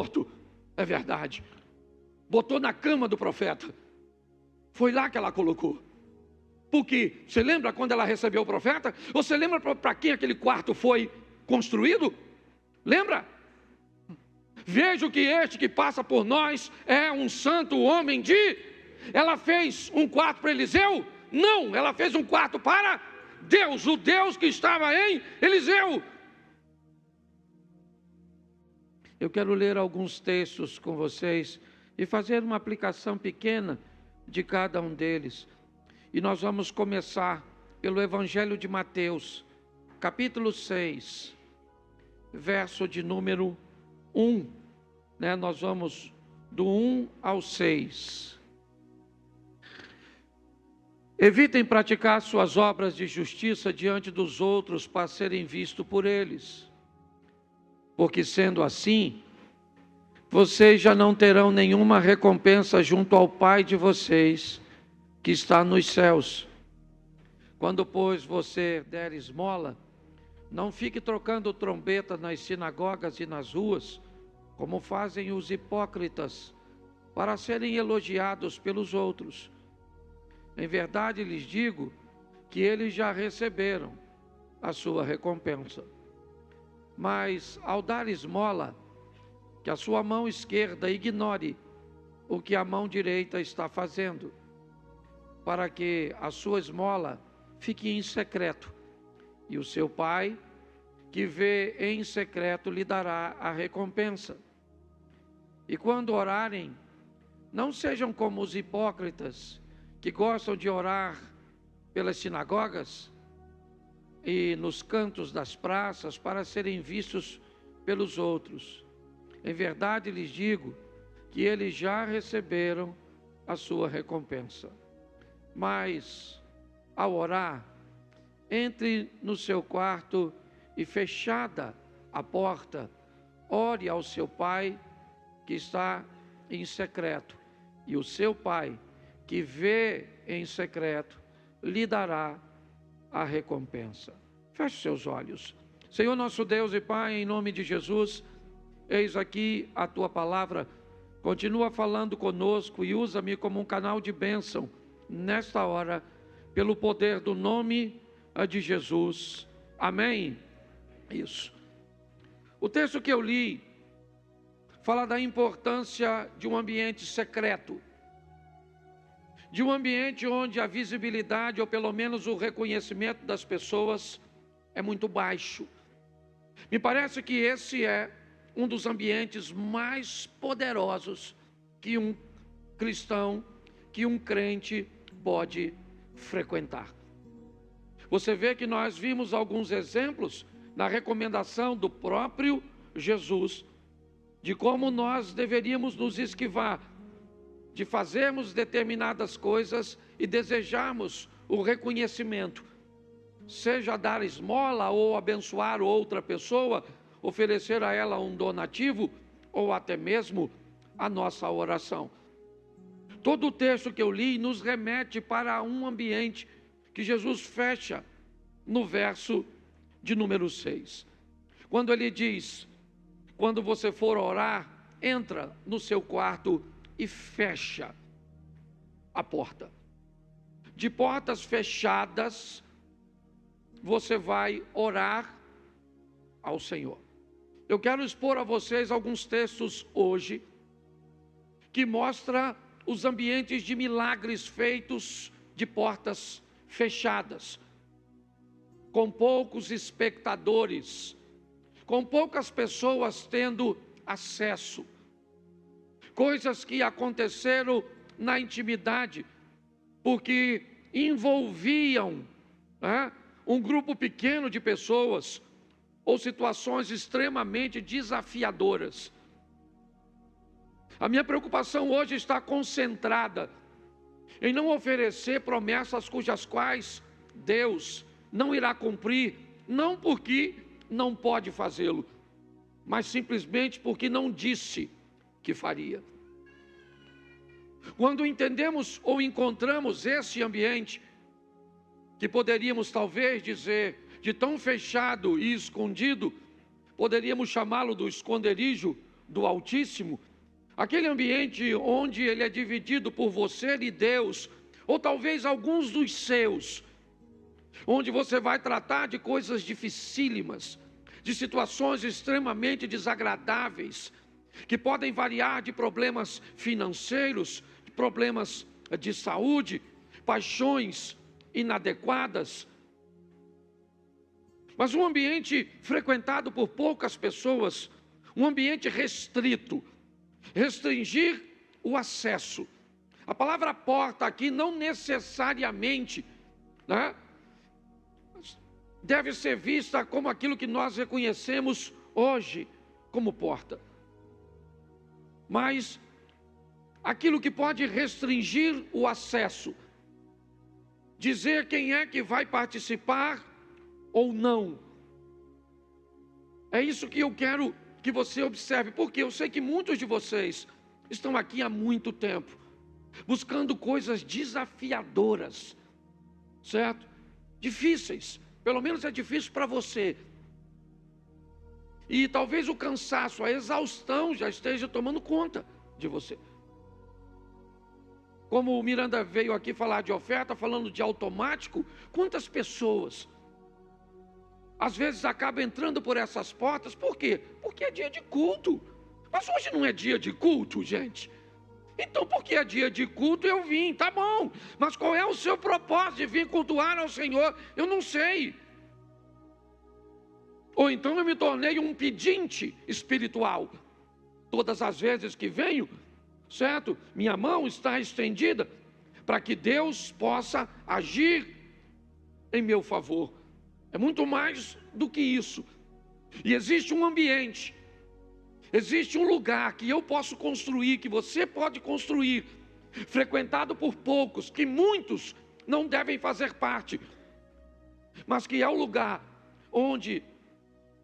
morto. É verdade. Botou na cama do profeta. Foi lá que ela colocou. Porque, você lembra quando ela recebeu o profeta? Você lembra para quem aquele quarto foi construído? Lembra? Vejo que este que passa por nós é um santo homem de... Ela fez um quarto para Eliseu? Não, ela fez um quarto para Deus, o Deus que estava em Eliseu. Eu quero ler alguns textos com vocês e fazer uma aplicação pequena de cada um deles. E nós vamos começar pelo Evangelho de Mateus, capítulo 6, verso de número 1. Nós vamos do 1 ao 6. Evitem praticar suas obras de justiça diante dos outros para serem vistos por eles. Porque sendo assim, vocês já não terão nenhuma recompensa junto ao Pai de vocês, que está nos céus. Quando, pois, você der esmola, não fique trocando trombeta nas sinagogas e nas ruas, como fazem os hipócritas, para serem elogiados pelos outros. Em verdade lhes digo que eles já receberam a sua recompensa. Mas ao dar esmola, que a sua mão esquerda ignore o que a mão direita está fazendo, para que a sua esmola fique em secreto, e o seu Pai, que vê em secreto, lhe dará a recompensa. E quando orarem, não sejam como os hipócritas, que gostam de orar pelas sinagogas e nos cantos das praças para serem vistos pelos outros. Em verdade lhes digo que eles já receberam a sua recompensa. Mas, ao orar, entre no seu quarto e, fechada a porta, ore ao seu Pai que está em secreto, e o seu Pai que vê em secreto lhe dará a recompensa. Feche seus olhos. Senhor nosso Deus e Pai, em nome de Jesus, eis aqui a tua palavra. Continua falando conosco e usa-me como um canal de bênção nesta hora, pelo poder do nome de Jesus. Amém? Isso. O texto que eu li fala da importância de um ambiente secreto, de um ambiente onde a visibilidade, ou pelo menos o reconhecimento das pessoas, é muito baixo. Me parece que esse é um dos ambientes mais poderosos que um cristão, que um crente pode frequentar. Você vê que nós vimos alguns exemplos na recomendação do próprio Jesus, de como nós deveríamos nos esquivar de fazermos determinadas coisas e desejarmos o reconhecimento, seja dar esmola ou abençoar outra pessoa, oferecer a ela um donativo ou até mesmo a nossa oração. Todo o texto que eu li nos remete para um ambiente que Jesus fecha no verso de número 6. Quando ele diz: quando você for orar, entra no seu quarto e fecha a porta. De portas fechadas, você vai orar ao Senhor. Eu quero expor a vocês alguns textos hoje que mostram os ambientes de milagres feitos de portas fechadas, com poucos espectadores, com poucas pessoas tendo acesso. Coisas que aconteceram na intimidade, porque envolviam um grupo pequeno de pessoas, ou situações extremamente desafiadoras. A minha preocupação hoje está concentrada em não oferecer promessas cujas quais Deus não irá cumprir, não porque não pode fazê-lo, mas simplesmente porque não disse que faria. Quando entendemos ou encontramos esse ambiente, que poderíamos talvez dizer de tão fechado e escondido, poderíamos chamá-lo do esconderijo do Altíssimo, aquele ambiente onde ele é dividido por você e Deus, ou talvez alguns dos seus, onde você vai tratar de coisas dificílimas, de situações extremamente desagradáveis, que podem variar de problemas financeiros, de problemas de saúde, paixões inadequadas. Mas um ambiente frequentado por poucas pessoas, um ambiente restrito, restringir o acesso. A palavra porta aqui não necessariamente, né, deve ser vista como aquilo que nós reconhecemos hoje como porta. Mas aquilo que pode restringir o acesso, dizer quem é que vai participar ou não. É isso que eu quero que você observe, porque eu sei que muitos de vocês estão aqui há muito tempo, buscando coisas desafiadoras, certo? Difíceis, pelo menos é difícil para você. E talvez o cansaço, a exaustão já esteja tomando conta de você. Como o Miranda veio aqui falar de oferta, falando de automático, quantas pessoas às vezes acabam entrando por essas portas? Por quê? Porque é dia de culto. Mas hoje não é dia de culto, gente. Então, porque é dia de culto, eu vim, tá bom. Mas qual é o seu propósito de vir cultuar ao Senhor? Eu não sei. Ou então eu me tornei um pedinte espiritual. Todas as vezes que venho, certo? Minha mão está estendida para que Deus possa agir em meu favor. É muito mais do que isso. E existe um ambiente, existe um lugar que eu posso construir, que você pode construir, frequentado por poucos, que muitos não devem fazer parte, mas que é o lugar onde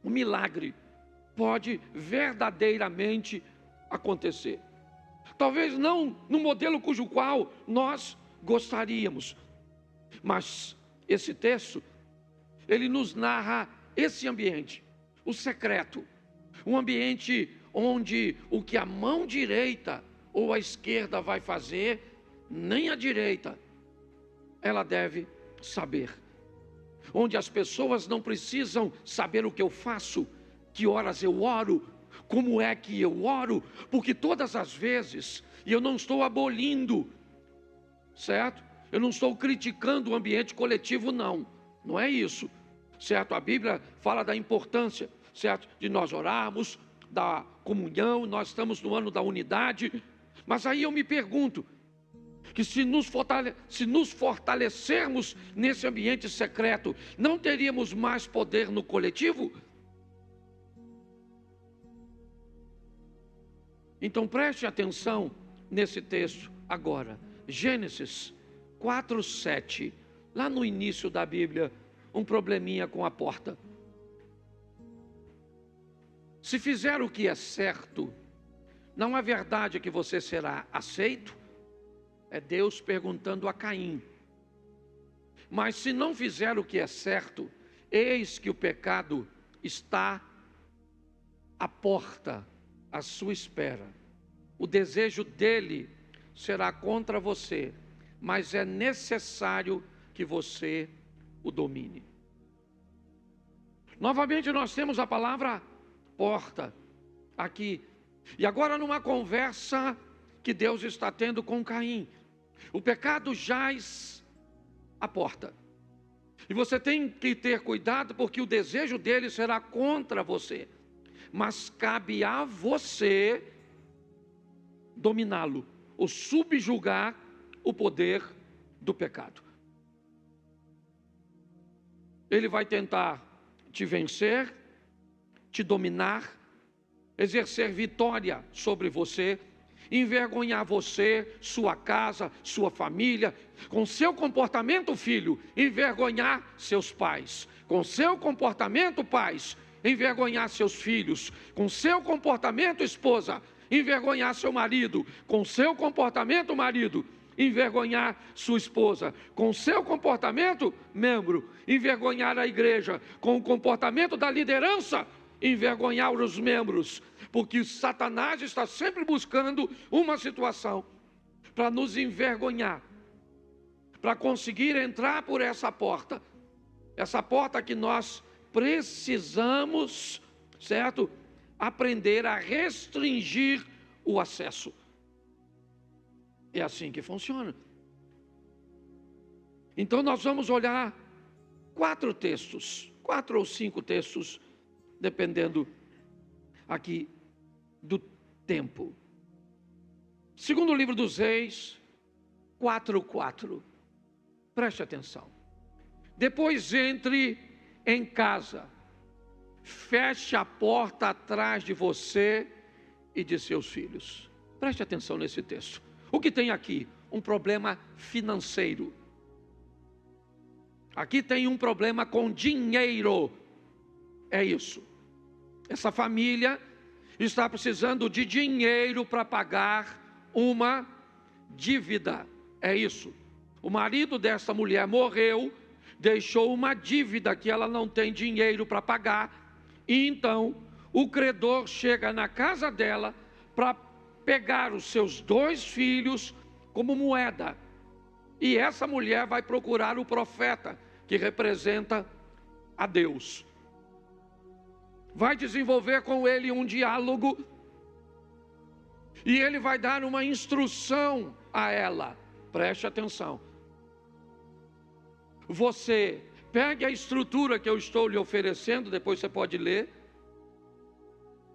o milagre pode verdadeiramente acontecer. Talvez não no modelo cujo qual nós gostaríamos, mas esse texto, ele nos narra esse ambiente, o secreto, um ambiente onde o que a mão direita ou a esquerda vai fazer, nem a direita ela deve saber. Onde as pessoas não precisam saber o que eu faço, que horas eu oro, como é que eu oro, porque todas as vezes, e eu não estou abolindo, certo? Eu não estou criticando o ambiente coletivo, não é isso, certo? A Bíblia fala da importância, certo? De nós orarmos, da comunhão, nós estamos no ano da unidade, mas aí eu me pergunto, que se nos fortalecermos nesse ambiente secreto, não teríamos mais poder no coletivo? Então preste atenção nesse texto agora, Gênesis 4:7, lá no início da Bíblia, um probleminha com a porta. Se fizer o que é certo, não é verdade que você será aceito? É Deus perguntando a Caim. Mas se não fizer o que é certo, eis que o pecado está à porta, à sua espera. O desejo dele será contra você, mas é necessário que você o domine. Novamente nós temos a palavra porta aqui. E agora numa conversa que Deus está tendo com Caim. O pecado jaz à porta. E você tem que ter cuidado, porque o desejo dele será contra você. Mas cabe a você dominá-lo, ou subjugar o poder do pecado. Ele vai tentar te vencer, te dominar, exercer vitória sobre você, envergonhar você, sua casa, sua família, com seu comportamento, filho, envergonhar seus pais, com seu comportamento, pais, envergonhar seus filhos, com seu comportamento, esposa, envergonhar seu marido, com seu comportamento, marido, envergonhar sua esposa, com seu comportamento, membro, envergonhar a igreja, com o comportamento da liderança, envergonhar os membros, porque Satanás está sempre buscando uma situação para nos envergonhar, para conseguir entrar por essa porta que nós precisamos, certo? Aprender a restringir o acesso. É assim que funciona. Então nós vamos olhar 4 ou 5 textos, dependendo aqui do tempo. Segundo livro dos Reis, 4:4. Preste atenção. Depois entre em casa, feche a porta atrás de você e de seus filhos. Preste atenção nesse texto. O que tem aqui? Um problema financeiro. Aqui tem um problema com dinheiro. É isso. Essa família está precisando de dinheiro para pagar uma dívida. É isso. O marido dessa mulher morreu, deixou uma dívida que ela não tem dinheiro para pagar. E então o credor chega na casa dela para pegar os seus 2 filhos como moeda. E essa mulher vai procurar o profeta, que representa a Deus. Vai desenvolver com ele um diálogo, e ele vai dar uma instrução a ela. Preste atenção. Você pegue a estrutura que eu estou lhe oferecendo, depois você pode ler.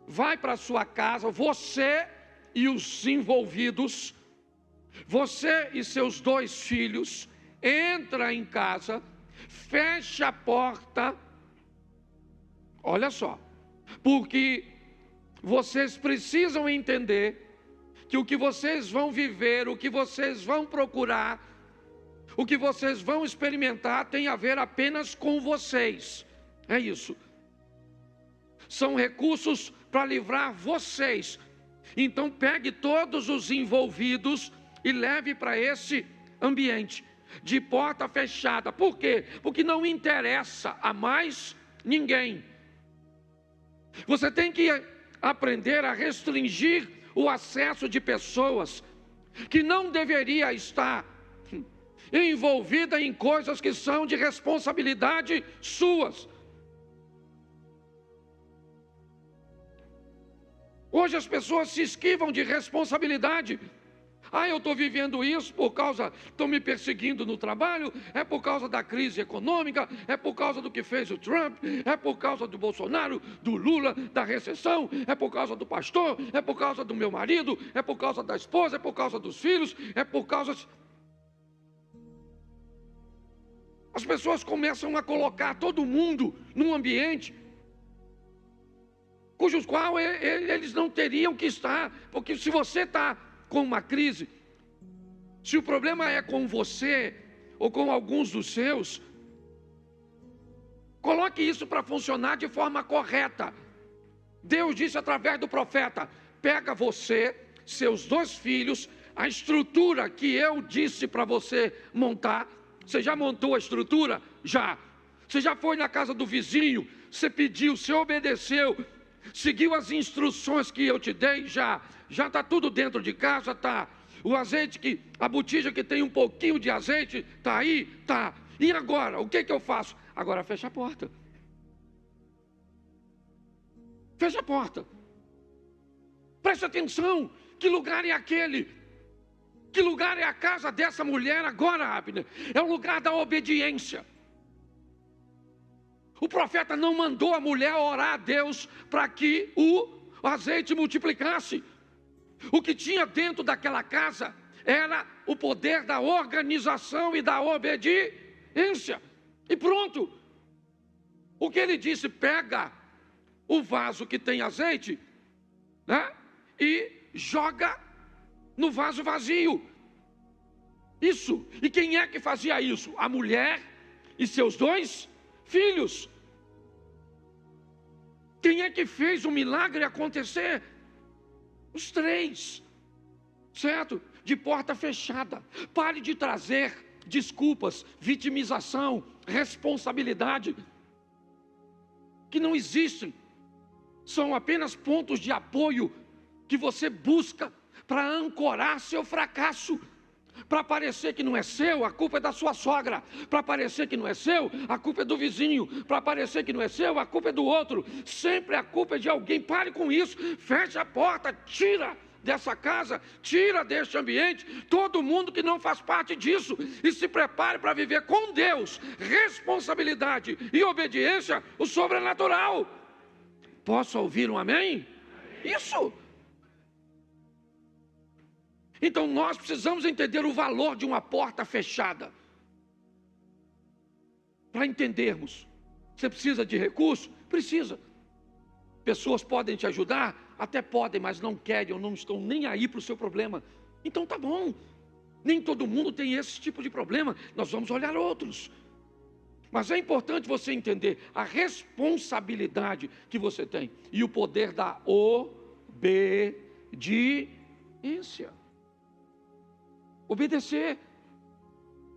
Vai para a sua casa, você e os envolvidos, você e seus 2 filhos, entra em casa, fecha a porta. Olha só, porque vocês precisam entender que o que vocês vão viver, o que vocês vão procurar, o que vocês vão experimentar tem a ver apenas com vocês. É isso. São recursos para livrar vocês. Então pegue todos os envolvidos e leve para esse ambiente de porta fechada. Por quê? Porque não interessa a mais ninguém. Você tem que aprender a restringir o acesso de pessoas que não deveria estar envolvida em coisas que são de responsabilidade suas. Hoje as pessoas se esquivam de responsabilidade. Eu estou vivendo isso por causa, estão me perseguindo no trabalho, é por causa da crise econômica, é por causa do que fez o Trump, é por causa do Bolsonaro, do Lula, da recessão, é por causa do pastor, é por causa do meu marido, é por causa da esposa, é por causa dos filhos, é por causa... As pessoas começam a colocar todo mundo num ambiente cujos qual eles não teriam que estar, porque se você está com uma crise, se o problema é com você ou com alguns dos seus, coloque isso para funcionar de forma correta. Deus disse através do profeta: pega você, seus 2 filhos, a estrutura que eu disse para você montar. Você já montou a estrutura? Já. Você já foi na casa do vizinho, você pediu, você obedeceu, seguiu as instruções que eu te dei? Já está tudo dentro de casa, está. O azeite, a botija que tem um pouquinho de azeite, está aí? Está. E agora, o que eu faço? Agora fecha a porta. Fecha a porta. Preste atenção, que lugar é aquele? Que lugar é a casa dessa mulher agora, Abner? É o lugar da obediência. O profeta não mandou a mulher orar a Deus para que o azeite multiplicasse. O que tinha dentro daquela casa era o poder da organização e da obediência. E pronto. O que ele disse? Pega o vaso que tem azeite, né, e joga no vaso vazio. Isso. E quem é que fazia isso? A mulher e seus 2 filhos. Quem é que fez o milagre acontecer? Os 3, certo? De porta fechada. Pare de trazer desculpas, vitimização, responsabilidade, que não existem. São apenas pontos de apoio que você busca para ancorar seu fracasso. Para parecer que não é seu, a culpa é da sua sogra. Para parecer que não é seu, a culpa é do vizinho. Para parecer que não é seu, a culpa é do outro. Sempre a culpa é de alguém. Pare com isso, feche a porta, tira dessa casa, tira deste ambiente todo mundo que não faz parte disso e se prepare para viver com Deus, responsabilidade e obediência, o sobrenatural. Posso ouvir um amém? Isso. Então nós precisamos entender o valor de uma porta fechada. Para entendermos, você precisa de recurso? Precisa. Pessoas podem te ajudar? Até podem, mas não querem ou não estão nem aí para o seu problema. Então tá bom. Nem todo mundo tem esse tipo de problema. Nós vamos olhar outros. Mas é importante você entender a responsabilidade que você tem e o poder da obediência. Obedecer,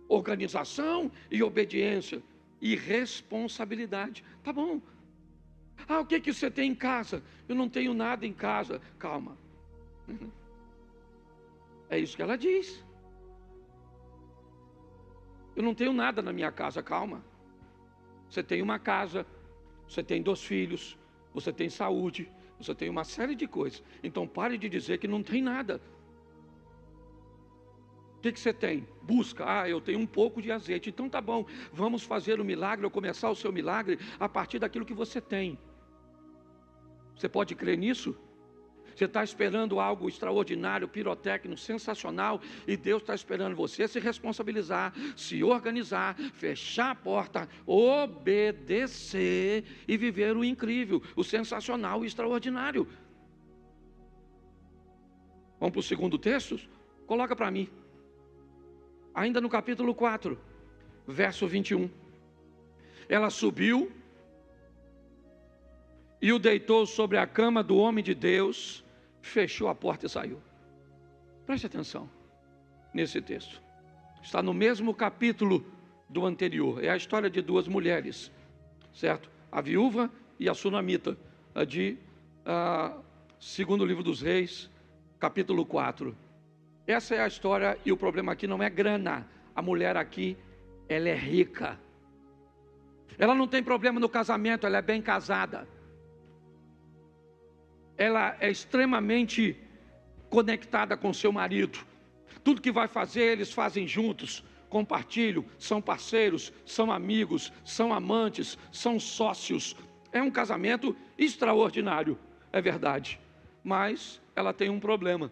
organização e obediência e responsabilidade. Tá bom. O que você tem em casa? Eu não tenho nada em casa. Calma. É isso que ela diz. Eu não tenho nada na minha casa. Calma. Você tem uma casa, você tem 2 filhos, você tem saúde, você tem uma série de coisas. Então pare de dizer que não tem nada. O que você tem? Busca. Eu tenho um pouco de azeite. Então tá bom, vamos fazer o milagre, ou começar o seu milagre a partir daquilo que você tem. Você pode crer nisso? Você está esperando algo extraordinário, pirotécnico, sensacional, e Deus está esperando você se responsabilizar, se organizar, fechar a porta, obedecer e viver o incrível, o sensacional e extraordinário. Vamos para o segundo texto? Coloca para mim. Ainda no capítulo 4, verso 21. Ela subiu e o deitou sobre a cama do homem de Deus, fechou a porta e saiu. Preste atenção nesse texto. Está no mesmo capítulo do anterior. É a história de 2 mulheres, certo? A viúva e a sunamita, segundo livro dos Reis, capítulo 4. Essa é a história, e o problema aqui não é grana. A mulher aqui, ela é rica. Ela não tem problema no casamento, ela é bem casada. Ela é extremamente conectada com seu marido. Tudo que vai fazer, eles fazem juntos, compartilham, são parceiros, são amigos, são amantes, são sócios. É um casamento extraordinário, é verdade. Mas ela tem um problema.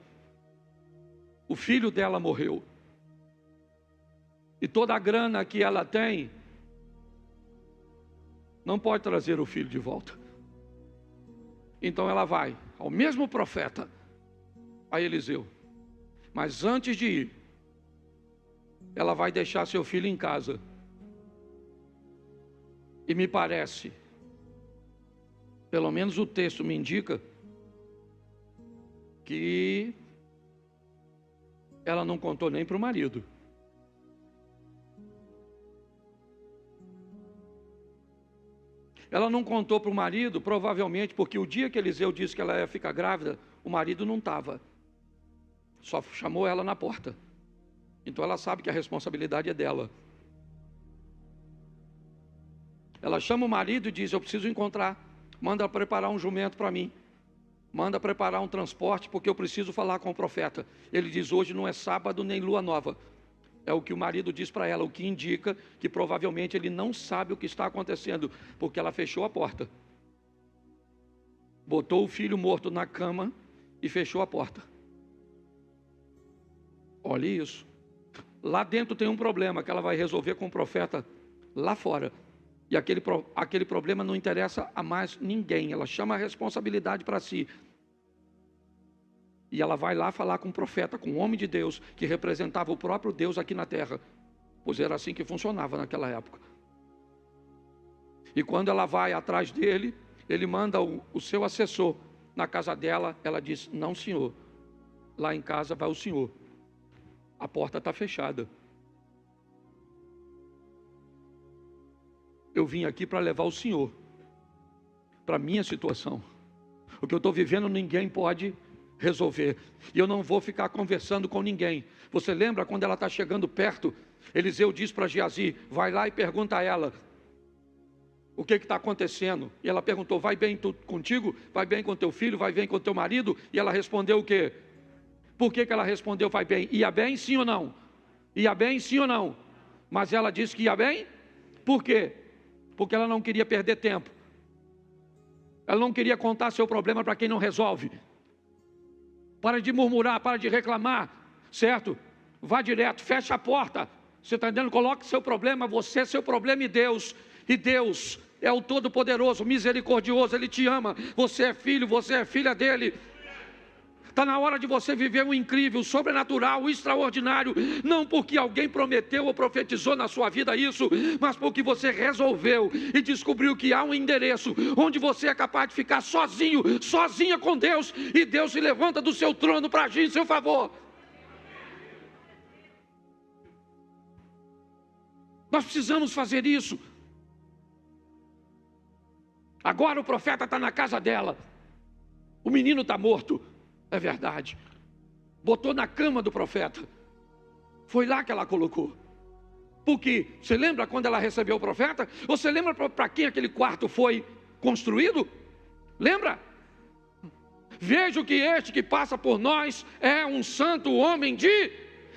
O filho dela morreu. E toda a grana que ela tem, não pode trazer o filho de volta. Então ela vai ao mesmo profeta, a Eliseu. Mas antes de ir, ela vai deixar seu filho em casa. E me parece, pelo menos o texto me indica, que ela não contou nem para o marido. Ela não contou para o marido, provavelmente porque o dia que Eliseu disse que ela ia ficar grávida, o marido não estava. Só chamou ela na porta. Então ela sabe que a responsabilidade é dela. Ela chama o marido e diz: eu preciso encontrar. Manda preparar um jumento para mim. Manda preparar um transporte, porque eu preciso falar com o profeta. Ele diz: hoje não é sábado nem lua nova. É o que o marido diz para ela, o que indica que provavelmente ele não sabe o que está acontecendo, porque ela fechou a porta. Botou o filho morto na cama e fechou a porta. Olha isso. Lá dentro tem um problema que ela vai resolver com o profeta lá fora. E aquele problema não interessa a mais ninguém. Ela chama a responsabilidade para si. E ela vai lá falar com o profeta, com o homem de Deus, que representava o próprio Deus aqui na terra. Pois era assim que funcionava naquela época. E quando ela vai atrás dele, ele manda o seu assessor na casa dela. Ela diz: não, senhor, lá em casa vai o senhor. A porta está fechada. Eu vim aqui para levar o senhor para a minha situação. O que eu estou vivendo ninguém pode resolver. E eu não vou ficar conversando com ninguém. Você lembra quando ela está chegando perto? Eliseu diz para Geazi, vai lá e pergunta a ela, o que está acontecendo? E ela perguntou, vai bem contigo? Vai bem com teu filho? Vai bem com teu marido? E ela respondeu o quê? Por que ela respondeu vai bem? Ia bem sim ou não? Ia bem sim ou não? Mas ela disse que ia bem? Por quê? Porque ela não queria perder tempo. Ela não queria contar seu problema para quem não resolve. Para de murmurar, para de reclamar, certo? Vá direto, fecha a porta. Você está entendendo? Coloque seu problema, você, seu problema e Deus. E Deus é o Todo-Poderoso, misericordioso, Ele te ama. Você é filho, você é filha dEle. Está na hora de você viver o incrível, o sobrenatural, o extraordinário. Não porque alguém prometeu ou profetizou na sua vida isso, mas porque você resolveu e descobriu que há um endereço onde você é capaz de ficar sozinho, sozinha com Deus. E Deus se levanta do seu trono para agir em seu favor. Nós precisamos fazer isso. Agora o profeta está na casa dela. O menino está morto. É verdade. Botou na cama do profeta. Foi lá que ela colocou. Porque, você lembra quando ela recebeu o profeta? Você lembra para quem aquele quarto foi construído? Lembra? Vejo que este que passa por nós é um santo homem de...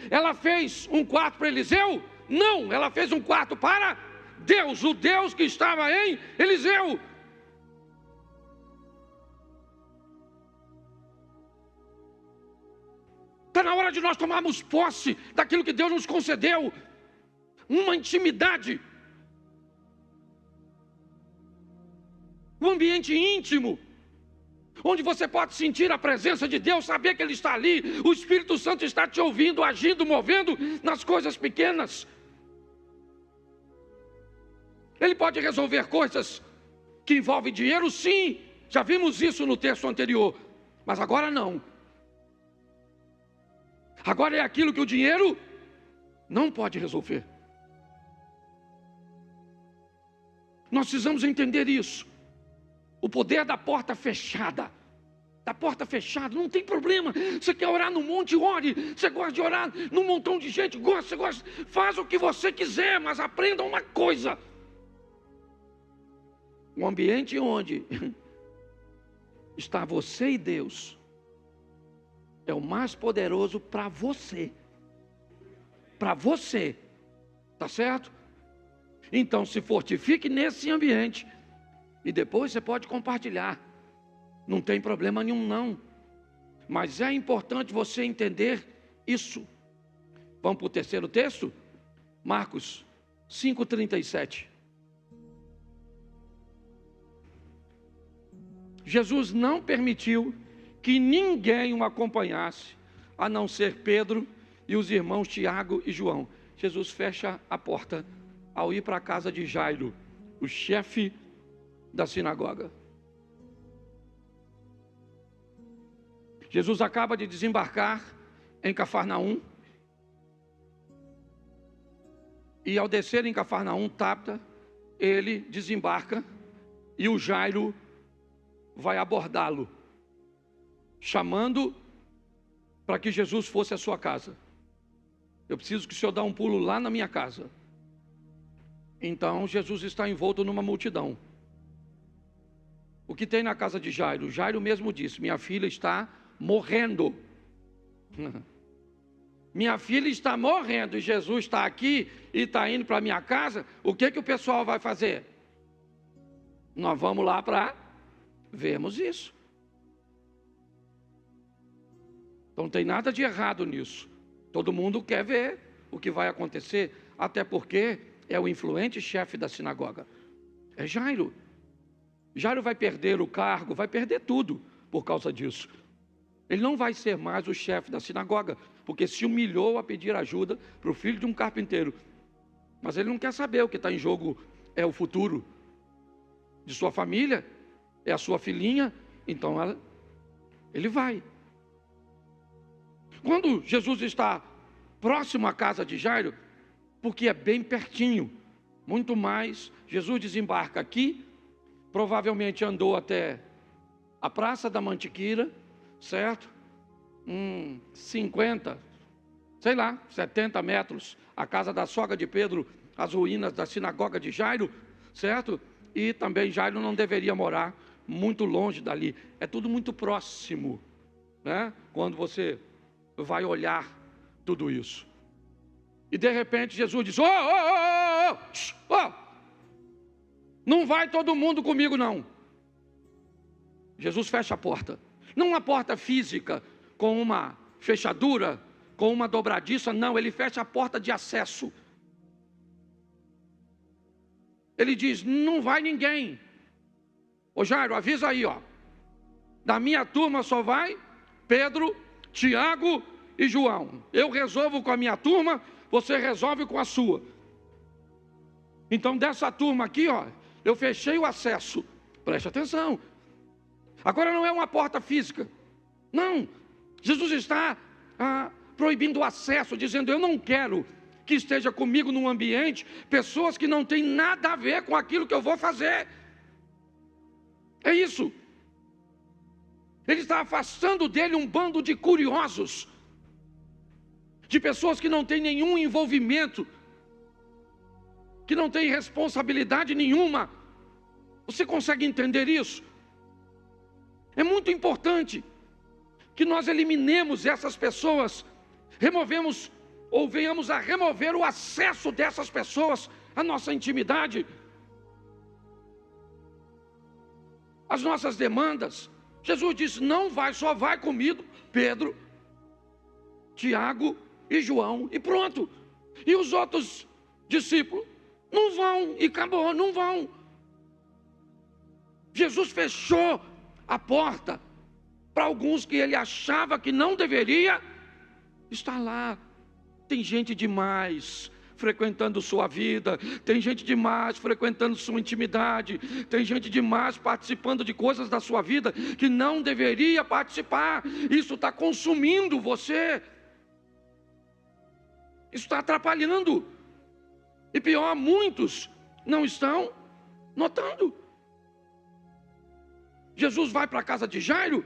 Ela fez um quarto para Eliseu? Não, ela fez um quarto para Deus, o Deus que estava em Eliseu. Está na hora de nós tomarmos posse daquilo que Deus nos concedeu. Uma intimidade. Um ambiente íntimo. Onde você pode sentir a presença de Deus, saber que Ele está ali. O Espírito Santo está te ouvindo, agindo, movendo nas coisas pequenas. Ele pode resolver coisas que envolvem dinheiro, sim. Já vimos isso no texto anterior. Mas agora não. Agora é aquilo que o dinheiro não pode resolver. Nós precisamos entender isso. O poder da porta fechada. Da porta fechada, não tem problema. Você quer orar no monte, ore. Você gosta de orar num montão de gente, você gosta. Faz o que você quiser, mas aprenda uma coisa. Um ambiente onde está você e Deus é o mais poderoso para você. Para você. Tá certo? Então se fortifique nesse ambiente. E depois você pode compartilhar. Não tem problema nenhum não. Mas é importante você entender isso. Vamos para o terceiro texto? Marcos 5:37. Jesus não permitiu que ninguém o acompanhasse, a não ser Pedro e os irmãos Tiago e João. Jesus fecha a porta ao ir para a casa de Jairo, o chefe da sinagoga. Jesus acaba de desembarcar em Cafarnaum. E ao descer em Cafarnaum, Tabita, ele desembarca e o Jairo vai abordá-lo, chamando para que Jesus fosse à sua casa. Eu preciso que o senhor dê um pulo lá na minha casa. Então Jesus está envolto numa multidão. O que tem na casa de Jairo? Jairo mesmo disse, minha filha está morrendo. Minha filha está morrendo e Jesus está aqui e está indo para a minha casa. O que o pessoal vai fazer? Nós vamos lá para vermos isso. Então não tem nada de errado nisso. Todo mundo quer ver o que vai acontecer, até porque é o influente chefe da sinagoga. É Jairo. Jairo vai perder o cargo, vai perder tudo por causa disso. Ele não vai ser mais o chefe da sinagoga, porque se humilhou a pedir ajuda para o filho de um carpinteiro. Mas ele não quer saber, o que está em jogo é o futuro de sua família, é a sua filhinha, então ele vai. Quando Jesus está próximo à casa de Jairo, porque é bem pertinho, muito mais, Jesus desembarca aqui, provavelmente andou até a Praça da Mantiqueira, certo? 50, sei lá, 70 metros, a casa da sogra de Pedro, as ruínas da sinagoga de Jairo, certo? E também Jairo não deveria morar muito longe dali, é tudo muito próximo, né? Quando você vai olhar tudo isso. E de repente Jesus diz: não vai todo mundo comigo não. Jesus fecha a porta, não uma porta física, com uma fechadura, com uma dobradiça, não, ele fecha a porta de acesso. Ele diz: não vai ninguém. Ô Jairo, avisa aí, ó, da minha turma só vai Pedro, Tiago e João. Eu resolvo com a minha turma, você resolve com a sua. Então dessa turma aqui, ó, eu fechei o acesso. Preste atenção. Agora não é uma porta física, não. Jesus está proibindo o acesso, dizendo: eu não quero que esteja comigo num ambiente pessoas que não têm nada a ver com aquilo que eu vou fazer. É isso. Ele está afastando dele um bando de curiosos, de pessoas que não têm nenhum envolvimento, que não têm responsabilidade nenhuma. Você consegue entender isso? É muito importante que nós eliminemos essas pessoas, removemos ou venhamos a remover o acesso dessas pessoas à nossa intimidade, às nossas demandas. Jesus disse: não vai, só vai comigo Pedro, Tiago e João, e pronto. E os outros discípulos não vão, e acabou, não vão. Jesus fechou a porta para alguns que ele achava que não deveria estar lá. Tem gente demais frequentando sua vida, tem gente demais frequentando sua intimidade, tem gente demais participando de coisas da sua vida que não deveria participar. Isso está consumindo você, isso está atrapalhando, e pior, muitos não estão notando. Jesus vai para a casa de Jairo?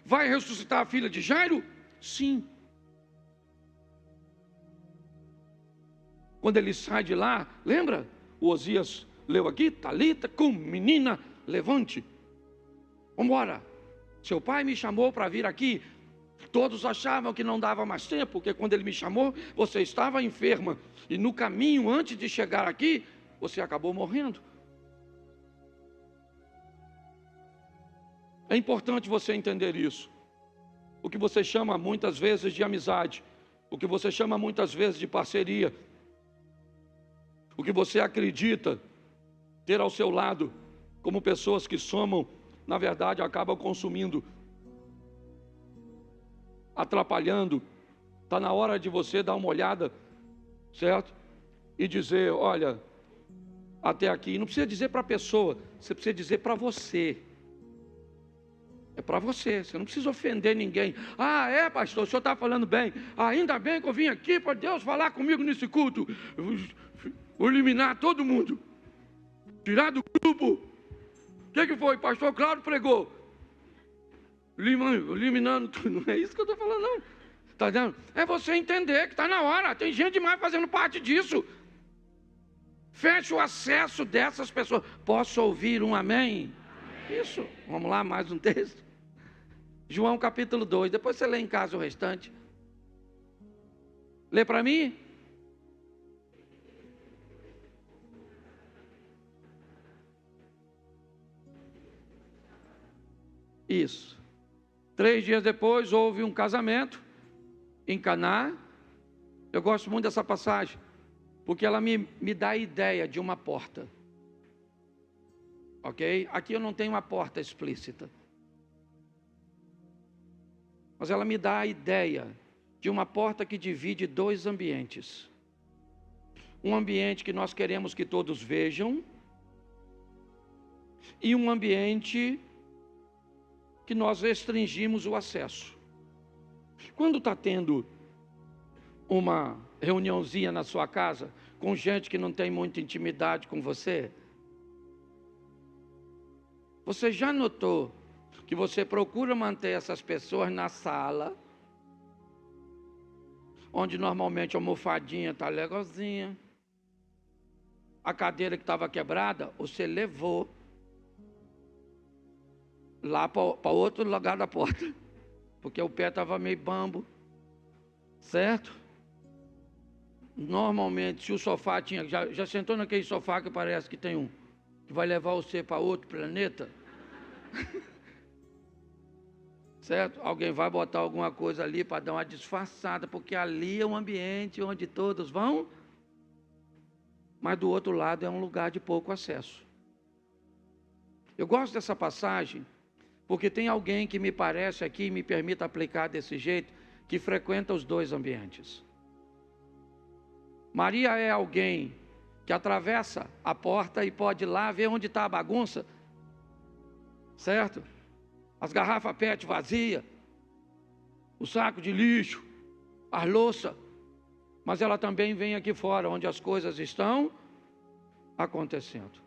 Vai ressuscitar a filha de Jairo? Sim. Quando ele sai de lá, lembra? O Osias leu aqui: Talita cum, menina, levante. Vamos embora. Seu pai me chamou para vir aqui. Todos achavam que não dava mais tempo, porque quando ele me chamou, você estava enferma. E no caminho, antes de chegar aqui, você acabou morrendo. É importante você entender isso. O que você chama muitas vezes de amizade, o que você chama muitas vezes de parceria, o que você acredita ter ao seu lado como pessoas que somam, na verdade acabam consumindo, atrapalhando. Está na hora de você dar uma olhada, certo? E dizer: olha, até aqui. Não precisa dizer para a pessoa, você precisa dizer para você. É para você, você não precisa ofender ninguém. Ah, é, pastor, o senhor está falando bem. Ainda bem que eu vim aqui para Deus falar comigo nesse culto. Vou eliminar todo mundo, tirar do grupo. O que foi? Pastor Cláudio pregou, eliminando tudo. Não é isso que eu estou falando, não. Está dizendo? É você entender que está na hora. Tem gente demais fazendo parte disso. Feche o acesso dessas pessoas. Posso ouvir um amém? Isso. Vamos lá, mais um texto. João capítulo 2. Depois você lê em casa o restante. Lê para mim. Isso. 3 dias depois houve um casamento em Caná. Eu gosto muito dessa passagem, porque ela me dá a ideia de uma porta. Ok? Aqui eu não tenho uma porta explícita, mas ela me dá a ideia de uma porta que divide 2 ambientes. Um ambiente que nós queremos que todos vejam, e um ambiente que nós restringimos o acesso. Quando está tendo uma reuniãozinha na sua casa, com gente que não tem muita intimidade com você, você já notou que você procura manter essas pessoas na sala, onde normalmente a almofadinha está legalzinha, a cadeira que estava quebrada, você levou lá para outro lugar da porta, porque o pé estava meio bambo, certo? Normalmente, se o sofá tinha... Já sentou naquele sofá que parece que tem um, que vai levar você para outro planeta? Certo? Alguém vai botar alguma coisa ali para dar uma disfarçada, porque ali é um ambiente onde todos vão, mas do outro lado é um lugar de pouco acesso. Eu gosto dessa passagem, porque tem alguém que me parece aqui, me permita aplicar desse jeito, que frequenta os dois ambientes. Maria é alguém que atravessa a porta e pode ir lá ver onde está a bagunça, certo? As garrafas PET vazias, o saco de lixo, as louças, mas ela também vem aqui fora, onde as coisas estão acontecendo.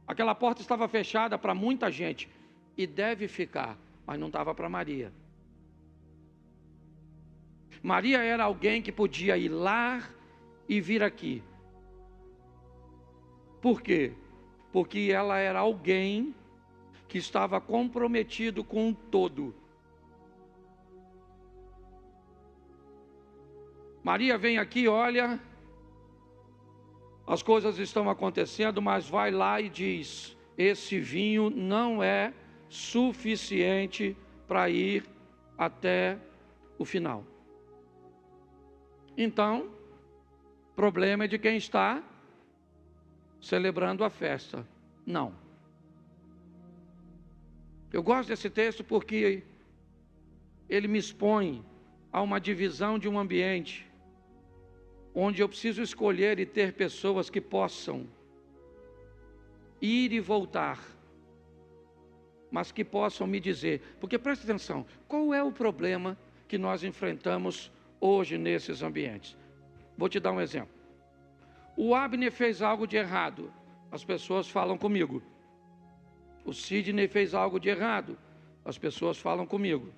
Aquela porta estava fechada para muita gente, e deve ficar, mas não estava para Maria. Maria era alguém que podia ir lá e vir aqui. Por quê? Porque ela era alguém que estava comprometido com o todo. Maria vem aqui, olha, as coisas estão acontecendo, mas vai lá e diz: esse vinho não é suficiente para ir até o final. Então, o problema é de quem está celebrando a festa. Não. Eu gosto desse texto porque ele me expõe a uma divisão de um ambiente onde eu preciso escolher e ter pessoas que possam ir e voltar, mas que possam me dizer, porque preste atenção, qual é o problema que nós enfrentamos hoje nesses ambientes? Vou te dar um exemplo. O Abner fez algo de errado, as pessoas falam comigo. O Sidney fez algo de errado, as pessoas falam comigo.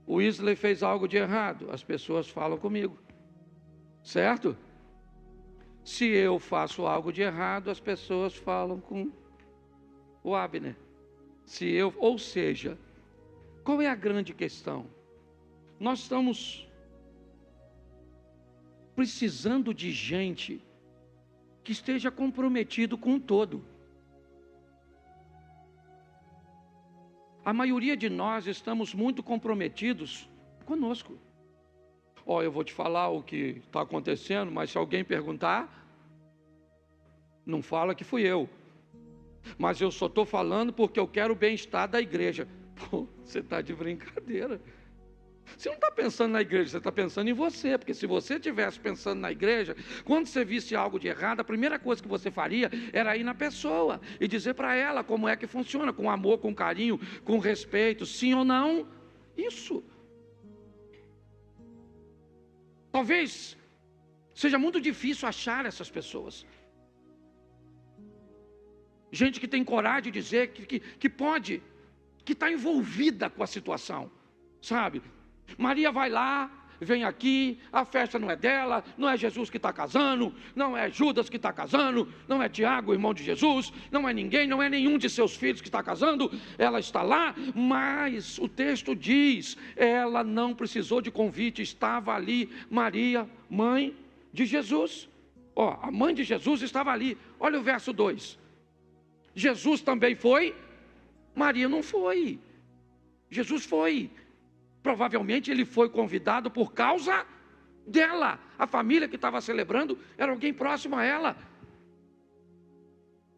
O Isley fez algo de errado, as pessoas falam comigo. Certo? Se eu faço algo de errado, as pessoas falam com o Abner. Ou seja, qual é a grande questão? Nós estamos precisando de gente que esteja comprometido com o todo. A maioria de nós estamos muito comprometidos conosco. Eu vou te falar o que está acontecendo, mas se alguém perguntar, não fala que fui eu. Mas eu só estou falando porque eu quero o bem-estar da igreja. Pô, você está de brincadeira. Você não está pensando na igreja, você está pensando em você. Porque se você estivesse pensando na igreja, quando você visse algo de errado, a primeira coisa que você faria era ir na pessoa e dizer para ela como é que funciona, com amor, com carinho, com respeito, sim ou não. Isso. Talvez seja muito difícil achar essas pessoas. Gente que tem coragem de dizer que pode, que está envolvida com a situação, sabe? Maria vai lá, vem aqui, a festa não é dela, não é Jesus que está casando, não é Judas que está casando, não é Tiago, irmão de Jesus, não é ninguém, não é nenhum de seus filhos que está casando, ela está lá, mas o texto diz, ela não precisou de convite, estava ali Maria, mãe de Jesus. A mãe de Jesus estava ali, olha o verso 2, Jesus também foi, Maria não foi, Jesus foi. Provavelmente ele foi convidado por causa dela. A família que estava celebrando era alguém próximo a ela.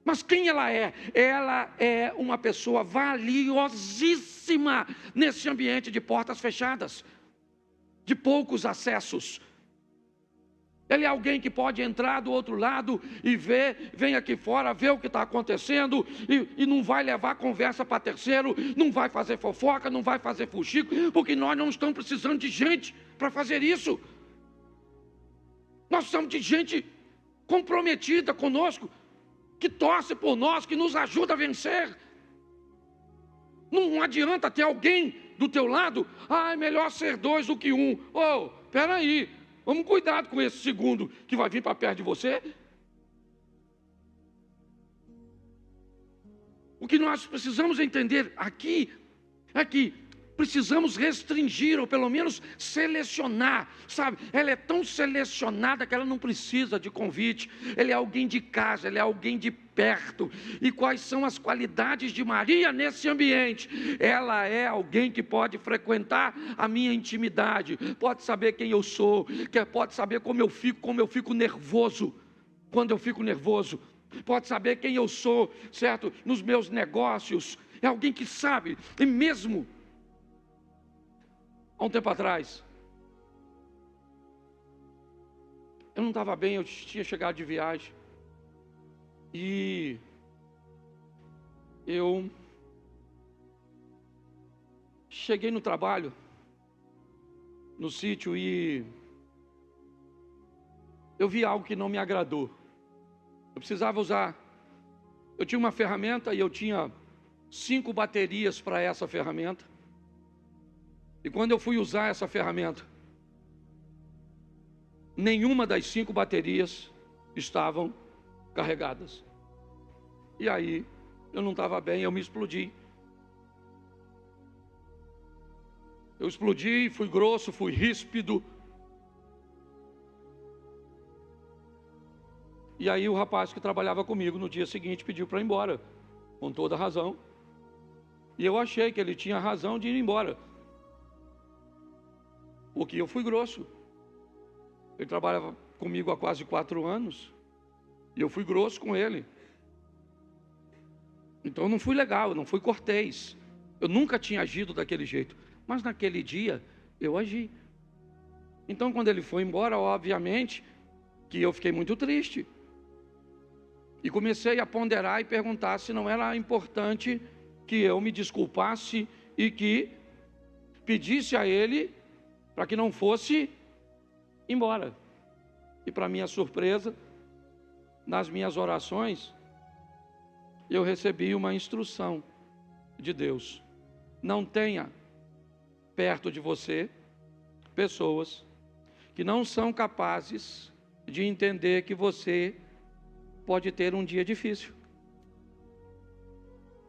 Mas quem ela é? Ela é uma pessoa valiosíssima nesse ambiente de portas fechadas, de poucos acessos. Ele é alguém que pode entrar do outro lado e ver, vem aqui fora, ver o que está acontecendo e não vai levar conversa para terceiro, não vai fazer fofoca, não vai fazer fuxico, porque nós não estamos precisando de gente para fazer isso. Nós precisamos de gente comprometida conosco. que torce por nós, que nos ajuda a vencer. Não adianta ter alguém do teu lado, é melhor ser dois do que um. Espera aí, vamos cuidado com esse segundo que vai vir para perto de você. O que nós precisamos entender aqui é que precisamos restringir, ou pelo menos selecionar, sabe? Ela é tão selecionada que ela não precisa de convite. Ela é alguém de casa, ela é alguém de perto. E quais são as qualidades de Maria nesse ambiente? Ela é alguém que pode frequentar a minha intimidade, pode saber quem eu sou, pode saber como eu fico nervoso, quando eu fico nervoso. Pode saber quem eu sou, certo? Nos meus negócios. É alguém que sabe. E mesmo há um tempo atrás, eu não estava bem, eu tinha chegado de viagem. E eu cheguei no trabalho, no sítio, e eu vi algo que não me agradou. Eu precisava usar, eu tinha uma ferramenta e eu tinha 5 baterias para essa ferramenta. E quando eu fui usar essa ferramenta, nenhuma das 5 baterias estavam carregadas. E aí, eu não estava bem, eu me explodi. Eu explodi, fui grosso, fui ríspido. E aí o rapaz que trabalhava comigo no dia seguinte pediu para ir embora, com toda razão. E eu achei que ele tinha razão de ir embora, porque eu fui grosso. Ele trabalhava comigo há quase 4 anos, e eu fui grosso com ele. Então eu não fui legal, eu não fui cortês. Eu nunca tinha agido daquele jeito, mas naquele dia eu agi. Então quando ele foi embora, obviamente que eu fiquei muito triste. E comecei a ponderar e perguntar se não era importante que eu me desculpasse e que pedisse a ele para que não fosse embora. E para minha surpresa, nas minhas orações, eu recebi uma instrução de Deus: não tenha perto de você pessoas que não são capazes de entender que você pode ter um dia difícil.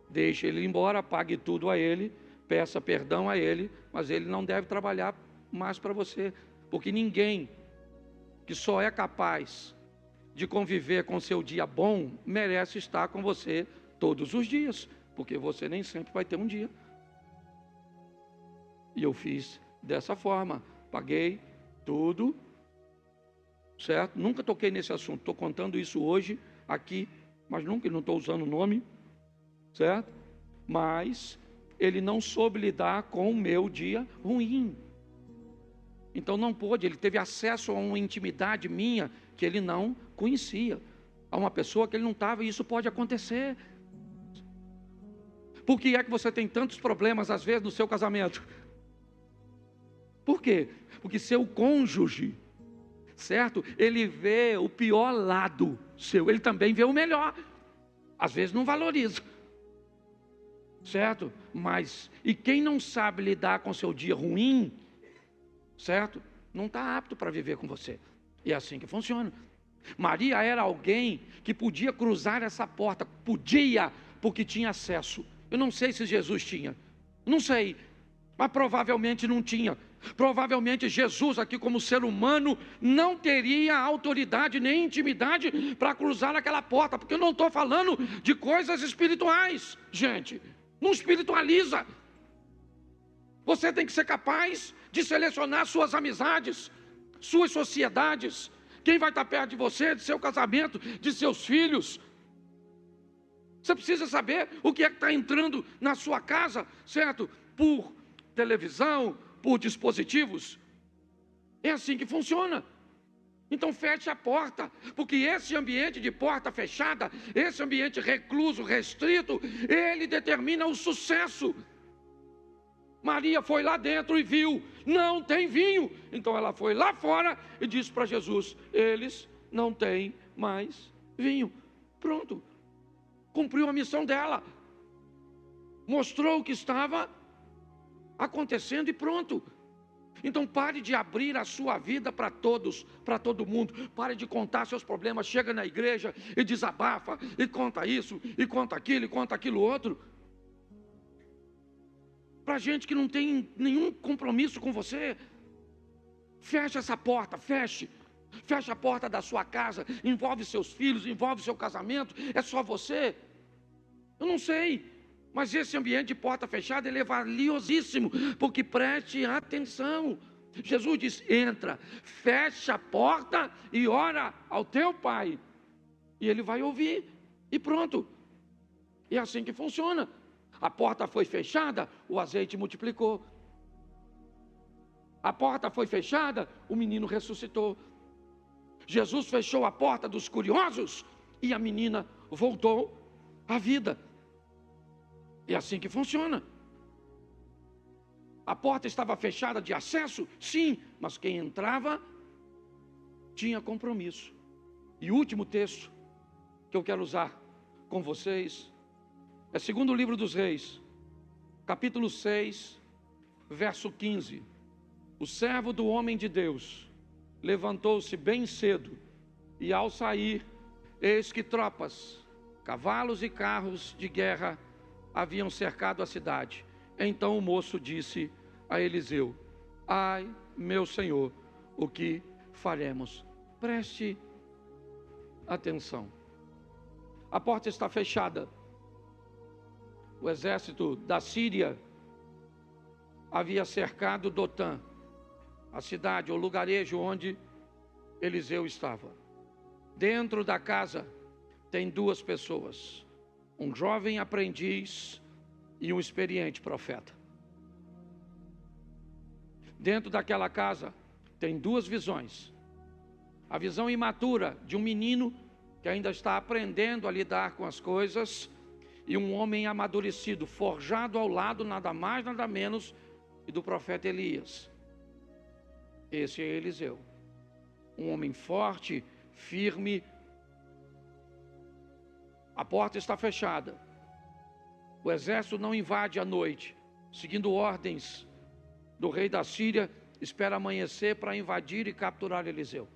Deixe ele ir embora, pague tudo a ele, peça perdão a ele, mas ele não deve trabalhar mais para você, porque ninguém que só é capaz de conviver com seu dia bom merece estar com você todos os dias, porque você nem sempre vai ter um dia. E eu fiz dessa forma, paguei tudo, certo? Nunca toquei nesse assunto, estou contando isso hoje aqui, mas nunca, não estou usando o nome, certo? Mas ele não soube lidar com o meu dia ruim. Então não pôde, ele teve acesso a uma intimidade minha que ele não conhecia, a uma pessoa que ele não estava, e isso pode acontecer. Por que é que você tem tantos problemas às vezes no seu casamento? Por quê? Porque seu cônjuge, certo? Ele vê o pior lado seu, ele também vê o melhor. Às vezes não valoriza, certo? Mas, e quem não sabe lidar com seu dia ruim, certo? Não está apto para viver com você. E é assim que funciona. Maria era alguém que podia cruzar essa porta, podia, porque tinha acesso. Eu não sei se Jesus tinha, não sei, mas provavelmente não tinha. Provavelmente Jesus aqui como ser humano não teria autoridade nem intimidade para cruzar aquela porta, porque eu não estou falando de coisas espirituais, gente, não espiritualiza. Você tem que ser capaz de selecionar suas amizades, suas sociedades, quem vai estar perto de você, de seu casamento, de seus filhos. Você precisa saber o que é que está entrando na sua casa, certo? Por televisão, por dispositivos. É assim que funciona. Então feche a porta, porque esse ambiente de porta fechada, esse ambiente recluso, restrito, ele determina o sucesso. Maria foi lá dentro e viu, não tem vinho. Então ela foi lá fora e disse para Jesus: eles não têm mais vinho. Pronto, cumpriu a missão dela. Mostrou o que estava acontecendo e pronto. Então pare de abrir a sua vida para todos, para todo mundo. Pare de contar seus problemas. Chega na igreja e desabafa, e conta isso, e conta aquilo outro. Para gente que não tem nenhum compromisso com você. Feche essa porta, feche. Feche a porta da sua casa. Envolve seus filhos, envolve seu casamento. É só você. Eu não sei. Mas esse ambiente de porta fechada, ele é valiosíssimo, porque preste atenção. Jesus diz: entra, fecha a porta e ora ao teu Pai. E Ele vai ouvir, e pronto. É assim que funciona. A porta foi fechada, o azeite multiplicou. A porta foi fechada, o menino ressuscitou. Jesus fechou a porta dos curiosos, e a menina voltou à vida. É assim que funciona. A porta estava fechada de acesso? Sim, mas quem entrava tinha compromisso. E o último texto que eu quero usar com vocês é 2º livro dos Reis, capítulo 6, verso 15. O servo do homem de Deus levantou-se bem cedo, e ao sair, eis que tropas, cavalos e carros de guerra haviam cercado a cidade. Então o moço disse a Eliseu: ai, meu senhor, o que faremos? Preste atenção. A porta está fechada. O exército da Síria havia cercado Dotã, a cidade, o lugarejo onde Eliseu estava. Dentro da casa tem 2 pessoas: um jovem aprendiz e um experiente profeta. Dentro daquela casa tem 2 visões. A visão imatura de um menino que ainda está aprendendo a lidar com as coisas, e um homem amadurecido, forjado ao lado nada mais nada menos do profeta Elias. Esse é Eliseu, um homem forte, firme. A porta está fechada. O exército não invade à noite, seguindo ordens do rei da Síria. Espera amanhecer para invadir e capturar Eliseu.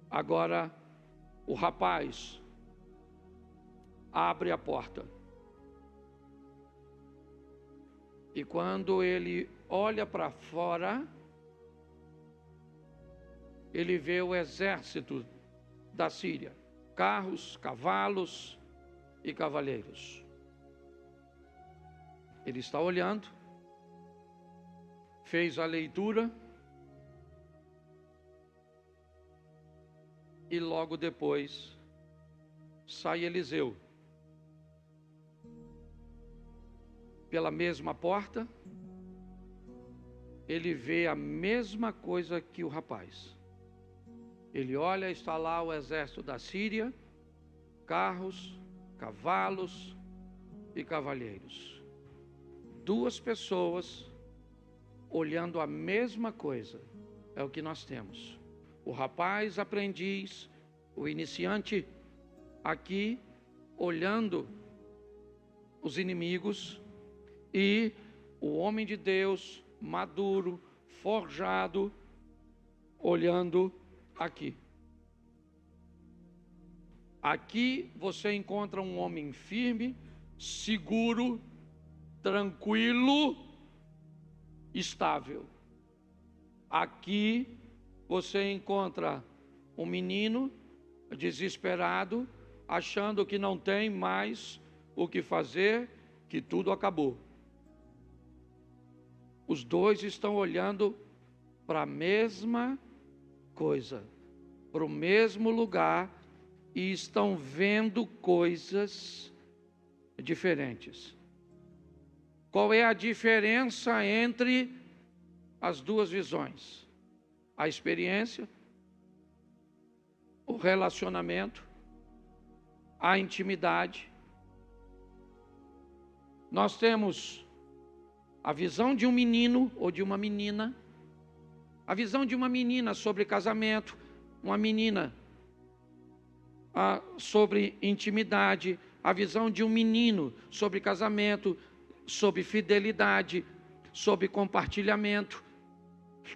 Agora o rapaz abre a porta. E quando ele olha para fora, ele vê o exército da Síria, carros, cavalos e cavaleiros. Ele está olhando, fez a leitura, e logo depois sai Eliseu pela mesma porta. Ele vê a mesma coisa que o rapaz. Ele olha, está lá o exército da Síria, carros, cavalos e cavalheiros. 2 pessoas olhando a mesma coisa. É o que nós temos. O rapaz aprendiz, o iniciante aqui, olhando os inimigos, e o homem de Deus, maduro, forjado, olhando aqui. Aqui você encontra um homem firme, seguro, tranquilo, estável. Aqui você encontra um menino desesperado, achando que não tem mais o que fazer, que tudo acabou. Os 2 estão olhando para a mesma coisa, para o mesmo lugar, e estão vendo coisas diferentes. Qual é a diferença entre as 2 visões? A experiência, o relacionamento, a intimidade. Nós temos a visão de um menino ou de uma menina, a visão de uma menina sobre casamento, uma menina sobre intimidade, a visão de um menino sobre casamento, sobre fidelidade, sobre compartilhamento.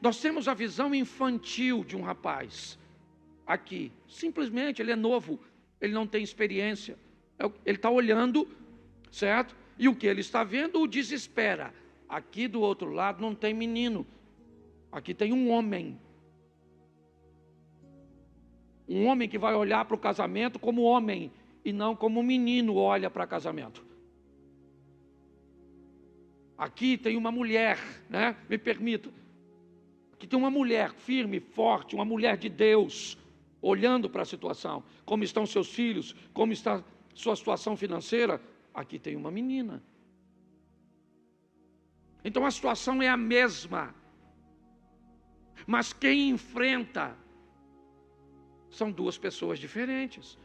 Nós temos a visão infantil de um rapaz aqui. Simplesmente ele é novo, ele não tem experiência. Ele está olhando, certo? E o que ele está vendo o desespera. Aqui do outro lado não tem menino. Aqui tem um homem. Um homem que vai olhar para o casamento como homem e não como um menino olha para casamento. Aqui tem uma mulher, né? Me permita. Aqui tem uma mulher firme, forte, uma mulher de Deus, olhando para a situação. Como estão seus filhos, como está sua situação financeira. Aqui tem uma menina. Então a situação é a mesma. Mas quem enfrenta são duas pessoas diferentes.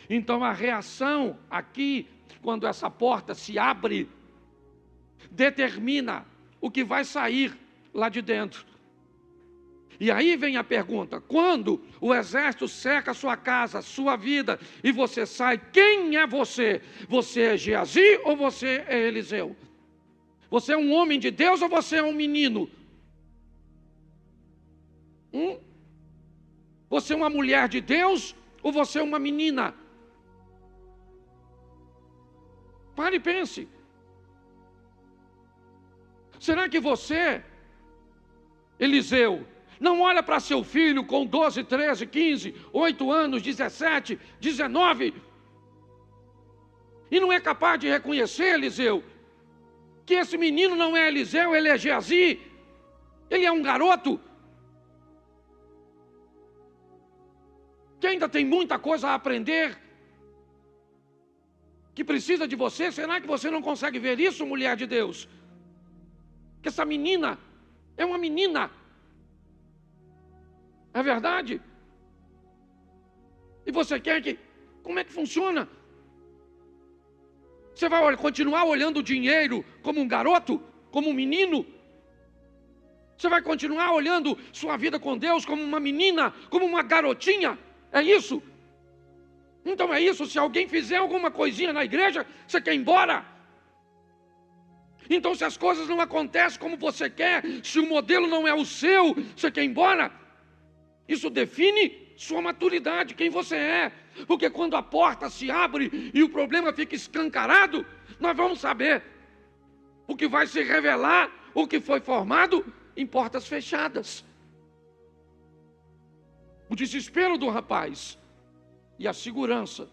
Então a reação aqui, quando essa porta se abre, determina o que vai sair lá de dentro. E aí vem a pergunta: quando o exército cerca a sua casa, a sua vida, e você sai, quem é você? Você é Geazi ou você é Eliseu? Você é um homem de Deus ou você é um menino? Você é uma mulher de Deus ou você é uma menina? Pare e pense. Será que você, Eliseu, não olha para seu filho com 12, 13, 15, 8 anos, 17, 19, e não é capaz de reconhecer, Eliseu, que esse menino não é Eliseu, ele é Geazi, ele é um garoto, que ainda tem muita coisa a aprender, que precisa de você? Será que você não consegue ver isso, mulher de Deus? Que essa menina é uma menina. É verdade? E você quer que... Como é que funciona? Você vai continuar olhando o dinheiro como um garoto? Como um menino? Você vai continuar olhando sua vida com Deus como uma menina? Como uma garotinha? É isso? Então é isso. Se alguém fizer alguma coisinha na igreja, você quer ir embora? Então se as coisas não acontecem como você quer, se o modelo não é o seu, você quer ir embora? Isso define sua maturidade, quem você é. Porque quando a porta se abre e o problema fica escancarado, nós vamos saber o que vai se revelar, o que foi formado em portas fechadas. O desespero do rapaz e a segurança